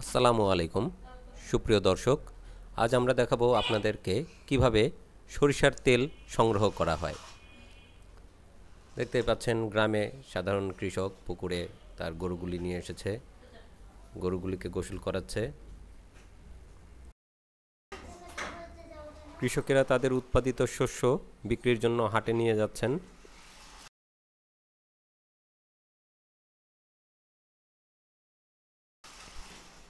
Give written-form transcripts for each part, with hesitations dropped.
আসসালামু আলাইকুম সুপ্রিয় দর্শক। আজ আমরা দেখাবো আপনাদেরকে কিভাবে সরিষার তেল সংগ্রহ করা হয়। দেখতে পাচ্ছেন গ্রামে সাধারণ কৃষক পুকুরে তার গরুগুলি নিয়ে এসেছে, গরুগুলিকে গোসল করাচ্ছে। কৃষকেরা তাদের উৎপাদিত শস্য বিক্রির জন্য হাটে নিয়ে যাচ্ছেন।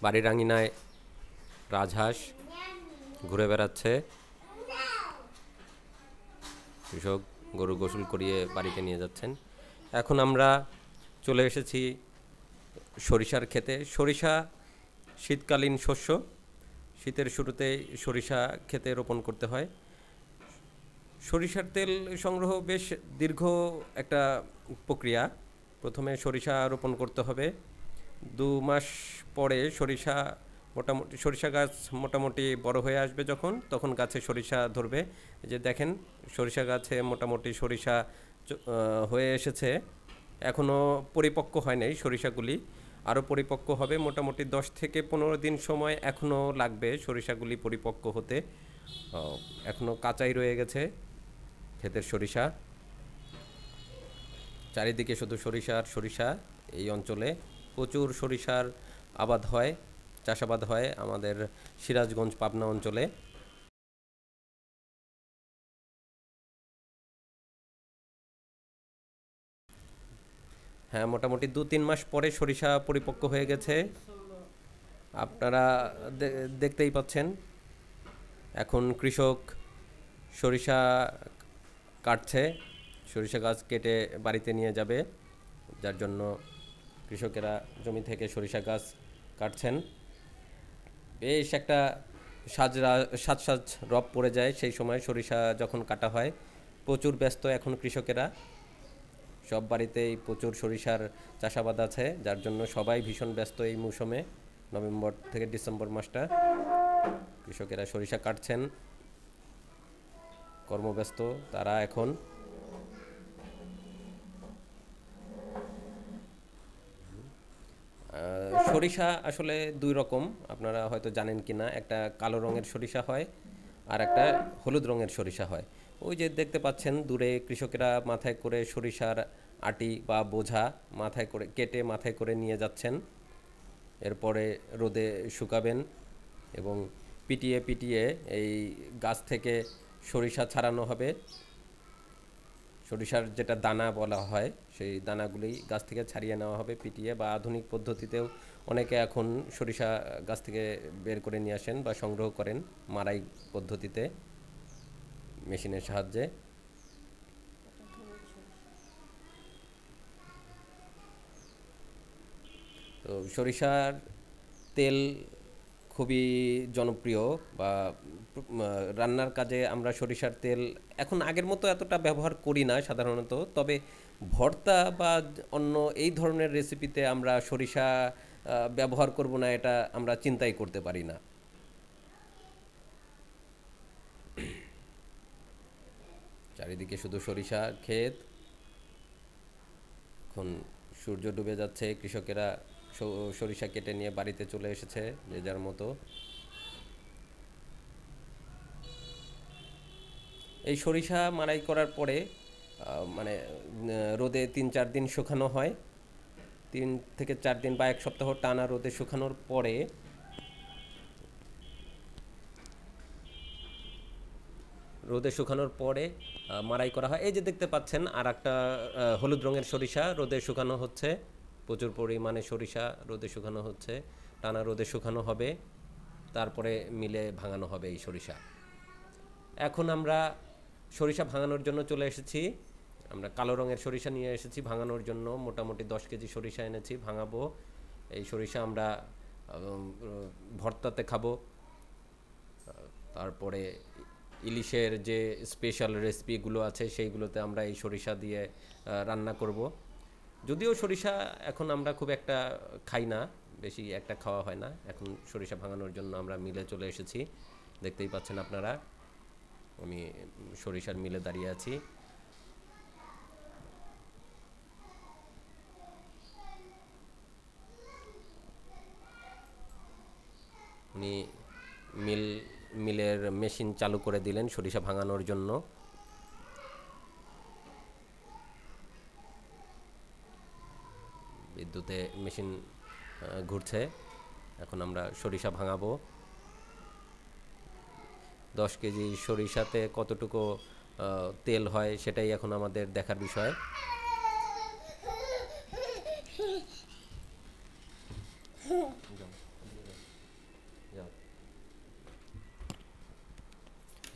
বাড়ির আঙিনায় রাজহাঁস ঘুরে বেড়াচ্ছে। কৃষক গরু গোসল করিয়ে বাড়িতে নিয়ে যাচ্ছেন। এখন আমরা চলে এসেছি সরিষার ক্ষেতে। সরিষা শীতকালীন শস্য। শীতের শুরুতে সরিষা ক্ষেতে রোপণ করতে হয়। সরিষার তেল সংগ্রহ বেশ দীর্ঘ একটা প্রক্রিয়া। প্রথমে সরিষা রোপণ করতে হবে। 2 মাস পরে সরিষা গাছ মোটামুটি বড় হয়ে আসবে, তখন গাছে সরিষা ধরবে। এই যে দেখেন, সরিষা গাছে মোটামুটি সরিষা হয়ে এসেছে। এখনও পরিপক্ক হয় নাই সরিষাগুলি, আরও পরিপক্ক হবে। মোটামুটি 10 থেকে 15 দিন সময় এখনও লাগবে সরিষাগুলি পরিপক্ক হতে। এখনও কাঁচাই রয়ে গেছে ক্ষেতের সরিষা। চারিদিকে শুধু সরিষা আর সরিষা। এই অঞ্চলে প্রচুর সরিষার আবাদ হয়, চাষাবাদ হয় আমাদের সিরাজগঞ্জ পাবনা অঞ্চলে। হ্যাঁ, মোটামুটি 2-3 মাস পরে সরিষা পরিপক্ক হয়ে গেছে। আপনারা দেখতেই পাচ্ছেন। এখন কৃষক সরিষা কাটছে, সরিষা গাছ কেটে বাড়িতে নিয়ে যাবে, যার জন্য কৃষকেরা জমি থেকে সরিষা গাছ কাটছেন। বেশ একটা সাজ রব পড়ে যায় সেই সময় সরিষা যখন কাটা হয়। প্রচুর ব্যস্ত এখন কৃষকেরা। সব বাড়িতেই প্রচুর সরিষার চাষাবাদ আছে, যার জন্য সবাই ভীষণ ব্যস্ত এই মৌসুমে। নভেম্বর থেকে ডিসেম্বর মাসটা কৃষকেরা সরিষা কাটছেন, কর্মব্যস্ত তারা এখন। সরিষা আসলে 2 রকম, আপনারা হয়তো জানেন কি না। একটা কালো রঙের সরিষা হয়, আর একটা হলুদ রঙের সরিষা হয়। ওই যে দেখতে পাচ্ছেন দূরে কৃষকেরা মাথায় করে সরিষার আটি বা বোঝা মাথায় করে নিয়ে যাচ্ছেন। এরপরে রোদে শুকাবেন এবং পিটিয়ে পিটিয়ে এই গাছ থেকে সরিষা ছাড়ানো হবে। সরিষার যেটা দানা বলা হয়, সেই দানাগুলি গাছ থেকে ছাড়িয়ে নেওয়া হবে পিটিয়ে, বা আধুনিক পদ্ধতিতেও অনেকে এখন সরিষা গাছ থেকে বের করে নিয়ে আসেন বা সংগ্রহ করেন মাড়াই পদ্ধতিতে, মেশিনের সাহায্যে। তো সরিষার তেল খুবই জনপ্রিয়, বা রান্নার কাজে আমরা সরিষার তেল এখন আগের মতো এতটা ব্যবহার করি না সাধারণত। তবে ভর্তা বা অন্য এই ধরনের রেসিপিতে আমরা সরিষা ব্যবহার করব না, এটা আমরা চিন্তাই করতে পারি না। চারিদিকে শুধু সরিষা ক্ষেত। এখন সূর্য ডুবে যাচ্ছে, কৃষকেরা সরিষা কেটে নিয়ে বাড়িতে চলে এসেছে যে যার মতো। এই সরিষা মাড়াই করার পরে মানে রোদে 3-4 দিন শুকানো হয়। 3 থেকে 4 দিন বা 1 সপ্তাহ টানা রোদে শুকানোর পরে মাড়াই করা হয়। এই যে দেখতে পাচ্ছেন আর একটা হলুদ রঙের সরিষা রোদে শুকানো হচ্ছে। প্রচুর পরিমাণে সরিষা রোদে শুকানো হচ্ছে, টানা রোদে শুকানো হবে, তারপরে মিলে ভাঙানো হবে এই সরিষা। এখন আমরা সরিষা ভাঙানোর জন্য চলে এসেছি। আমরা কালো রঙের সরিষা নিয়ে এসেছি ভাঙানোর জন্য। মোটামুটি 10 কেজি সরিষা এনেছি, ভাঙাবো। এই সরিষা আমরা ভর্তাতে খাবো। তারপরে ইলিশের যে স্পেশাল রেসিপিগুলো আছে সেইগুলোতে আমরা এই সরিষা দিয়ে রান্না করব। যদিও সরিষা এখন আমরা খুব একটা খাই না, বেশি একটা খাওয়া হয় না। এখন সরিষা ভাঙানোর জন্য আমরা মিলে চলে এসেছি, দেখতেই পাচ্ছেন আপনারা। আমি সরিষার মিলে দাঁড়িয়ে আছি। উনি মিল মিলের মেশিন চালু করে দিলেন সরিষা ভাঙানোর জন্য। বিদ্যুতে মেশিন ঘুরছে। এখন আমরা সরিষা ভাঙাবো। 10 কেজি সরিষাতে কতটুকু তেল হয় সেটাই এখন আমাদের দেখার বিষয়।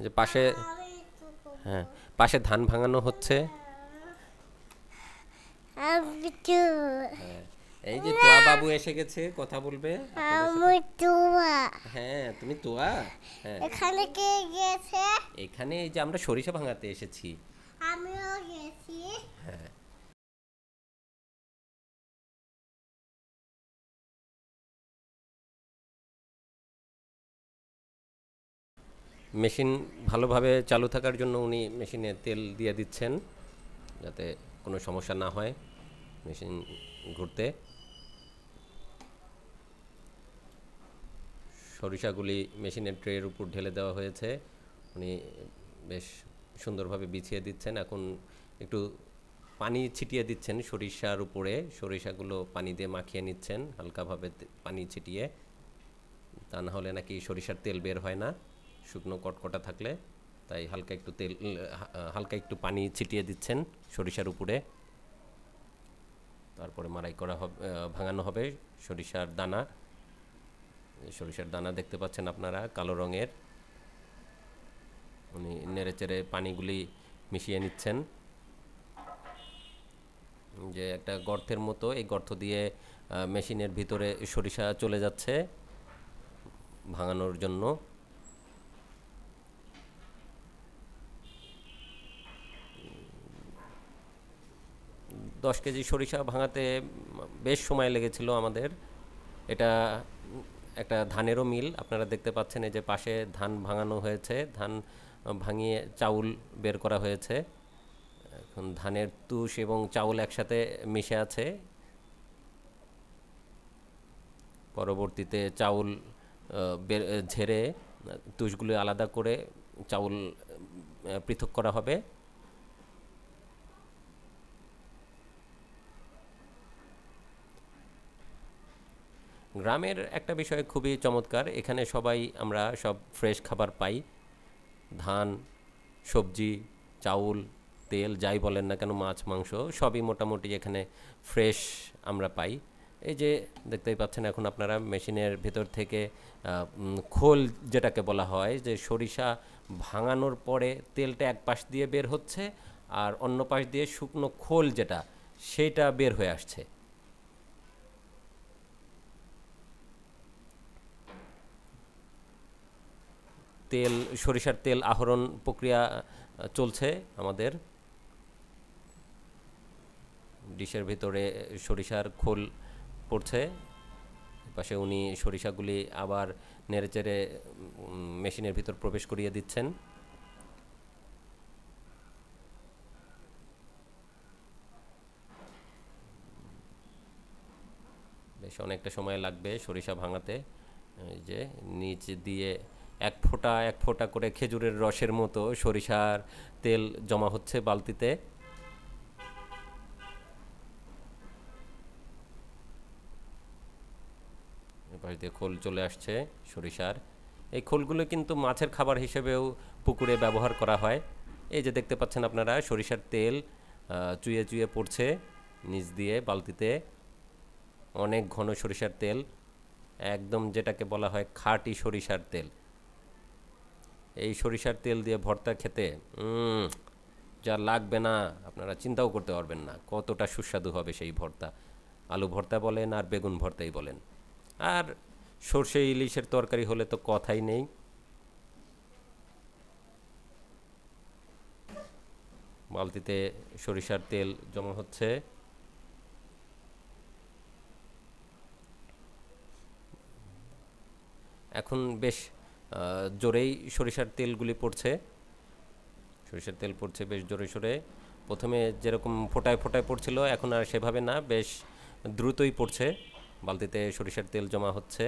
যে পাশে, হ্যাঁ, পাশে ধান ভাঙানো হচ্ছে। হ্যাঁ, এই যে তোয়া বাবু এসে গেছে, কথা বলবে আপনাদের সাথে। হ্যাঁ, তুমি তোয়া। হ্যাঁ, এখানে কে গেছে? এখানে এই যে আমরা সরিষা ভাঙাতে এসেছি। আমিও গেছি। হ্যাঁ, মেশিন ভালোভাবে চালু থাকার জন্য উনি মেশিনে তেল দিয়ে দিচ্ছেন যাতে কোনো সমস্যা না হয় মেশিন ঘুরতে। সরিষাগুলি মেশিনের ট্রের উপর ঢেলে দেওয়া হয়েছে। উনি বেশ সুন্দরভাবে বিছিয়ে দিচ্ছেন। এখন একটু পানি ছিটিয়ে দিচ্ছেন সরিষার উপরে। সরিষাগুলো পানি দিয়ে মাখিয়ে নিচ্ছেন হালকাভাবে পানি ছিটিয়ে। তা না হলে নাকি সরিষার তেল বের হয় না শুকনো কটকটা থাকলে। তাই হালকা একটু পানি ছিটিয়ে দিচ্ছেন সরিষার উপরে। তারপরে মাড়াই করা হবে, ভাঙানো হবে সরিষার দানা। সরিষার দানা দেখতে পাচ্ছেন আপনারা, কালো রঙের। উনি নেড়েচেড়ে পানিগুলি মিশিয়ে নিচ্ছেন। যে একটা গর্তের মতো, এই গর্ত দিয়ে মেশিনের ভিতরে সরিষা চলে যাচ্ছে ভাঙানোর জন্য। দশ কেজি সরিষা ভাঙাতে বেশ সময় লেগেছিল আমাদের। এটা একটা ধানেরও মিল, আপনারা দেখতে পাচ্ছেন এই যে পাশে ধান ভাঙানো হয়েছে। ধান ভাঙিয়ে চাউল বের করা হয়েছে। এখন ধানের তুষ এবং চাউল একসাথে মিশে আছে। পরবর্তীতে চাউল ঝেড়ে তুষগুলো আলাদা করে চাউল পৃথক করা হবে। গ্রামের একটা বিষয় খুবই চমৎকার, এখানে আমরা সব ফ্রেশ খাবার পাই। ধান, সবজি, চাউল, তেল, যাই বলেন না কেন, মাছ, মাংস সবই মোটামুটি এখানে ফ্রেশ আমরা পাই। এই যে দেখতেই পাচ্ছেন এখন আপনারা মেশিনের ভেতর থেকে খোল যেটাকে বলা হয়, যে সরিষা ভাঙানোর পরে তেলটা এক পাশ দিয়ে বের হচ্ছে আর অন্য পাশ দিয়ে শুকনো খোল যেটা সেটা বের হয়ে আসছে। সরিষার তেল আহরণ প্রক্রিয়া চলছে আমাদের। ডিশের ভিতরে সরিষার খোল পড়ছে। পাশে উনি সরিষাগুলি আবার নেড়েচেড়ে মেশিনের ভিতর প্রবেশ করিয়ে দিচ্ছেন। বেশ অনেকটা সময় লাগবে সরিষা ভাঙাতে। এই যে নিচ দিয়ে এক ফোঁটা এক ফোঁটা করে খেজুরের রসের মতো সরিষার তেল জমা হচ্ছে বালতিতে। এপাশ দিয়ে খোল চলে আসছে সরিষার। এই খোলগুলো কিন্তু মাছের খাবার হিসেবেও পুকুরে ব্যবহার করা হয়। এই যে দেখতে পাচ্ছেন আপনারা সরিষার তেল চুইয়ে চুইয়ে পড়ছে নিচ দিয়ে বালতিতে। অনেক ঘন সরিষার তেল, একদম যেটাকে বলা হয় খাঁটি সরিষার তেল। এই সরিষার তেল দিয়ে ভর্তা খেতে যা লাগবে না আপনারা চিন্তাও করতে পারবেন না কতটা সুস্বাদু হবে সেই ভর্তা। আলু ভর্তা বলেন আর বেগুন ভর্তাই বলেন, আর সর্ষে ইলিশের তরকারি হলে তো কথাই নেই। বালতিতে সরিষার তেল জমা হচ্ছে। এখন বেশ জোরেই সরিষার তেলগুলি পড়ছে। সরিষার তেল পড়ছে বেশ জোরে সোরে। প্রথমে যেরকম ফোটায় ফোটায় পড়ছিল, এখন আর সেভাবে না, বেশ দ্রুতই পড়ছে। বালতিতে সরিষার তেল জমা হচ্ছে।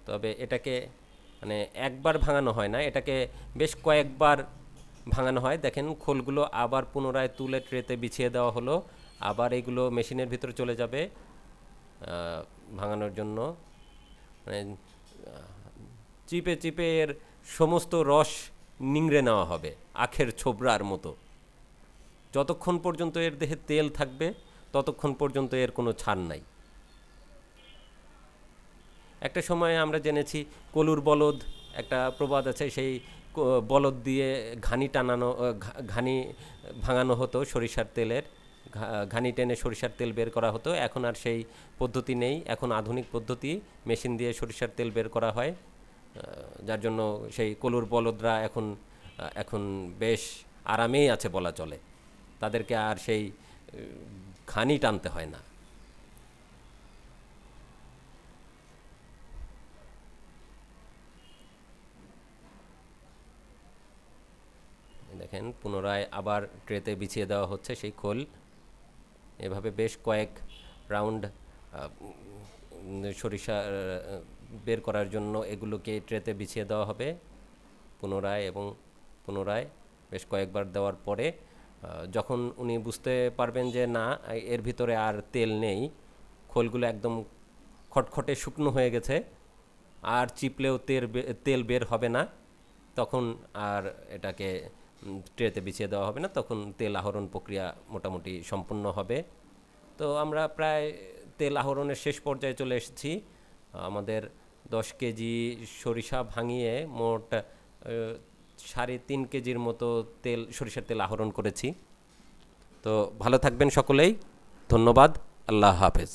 তবে এটাকে মানে একবার ভাঙানো হয় না, এটাকে বেশ কয়েকবার ভাঙানো হয়। দেখেন খোলগুলো আবার পুনরায় তুলে ট্রেতে বিছিয়ে দেওয়া হলো, আবার এগুলো মেশিনের ভিতরে চলে যাবে ভাঙানোর জন্য। মানে চিপে চিপে এর সমস্ত রস নিংড়ে নেওয়া হবে আখের ছোবড়ার মতো। যতক্ষণ পর্যন্ত এর দেহে তেল থাকবে ততক্ষণ পর্যন্ত এর কোনো ছাড় নাই। একটা সময়ে আমরা জেনেছি কলুর বলদ একটা প্রবাদ আছে, সেই বলদ দিয়ে ঘানি টানানো ঘানি ভাঙানো হতো সরিষার তেলের, ঘানি টেনে সরিষার তেল বের করা হতো। এখন আর সেই পদ্ধতি নেই, এখন আধুনিক পদ্ধতি, মেশিন দিয়ে সরিষার তেল বের করা হয়, যার জন্য সেই কলুর বলদরা এখন এখন বেশ আরামেই আছে বলা চলে, তাদেরকে আর সেই ঘানি টানতে হয় না। দেখেন পুনরায় আবার ট্রেতে বিছিয়ে দেওয়া হচ্ছে সেই খোল। এভাবে বেশ কয়েক রাউন্ড সরিষা বের করার জন্য এগুলোকে ট্রেতে বিছিয়ে দেওয়া হবে পুনরায় এবং পুনরায় বেশ কয়েকবার দেওয়ার পরে যখন উনি বুঝতে পারবেন যে না এর ভিতরে আর তেল নেই, খোলগুলো একদম খটখটে শুকনো হয়ে গেছে, আর চিপলেও তেল বের হবে না, তখন আর এটাকে ট্রেতে বিছিয়ে দেওয়া হবে না, তখন তেল আহরণ প্রক্রিয়া মোটামুটি সম্পূর্ণ হবে। তো আমরা প্রায় তেল আহরণের শেষ পর্যায়ে চলে এসেছি। আমাদের 10 কেজি সরিষা ভাঙিয়ে মোট 3.5 কেজির মতো সরিষার তেল আহরণ করেছি। তো ভালো থাকবেন সকলেই, ধন্যবাদ, আল্লাহ হাফেজ।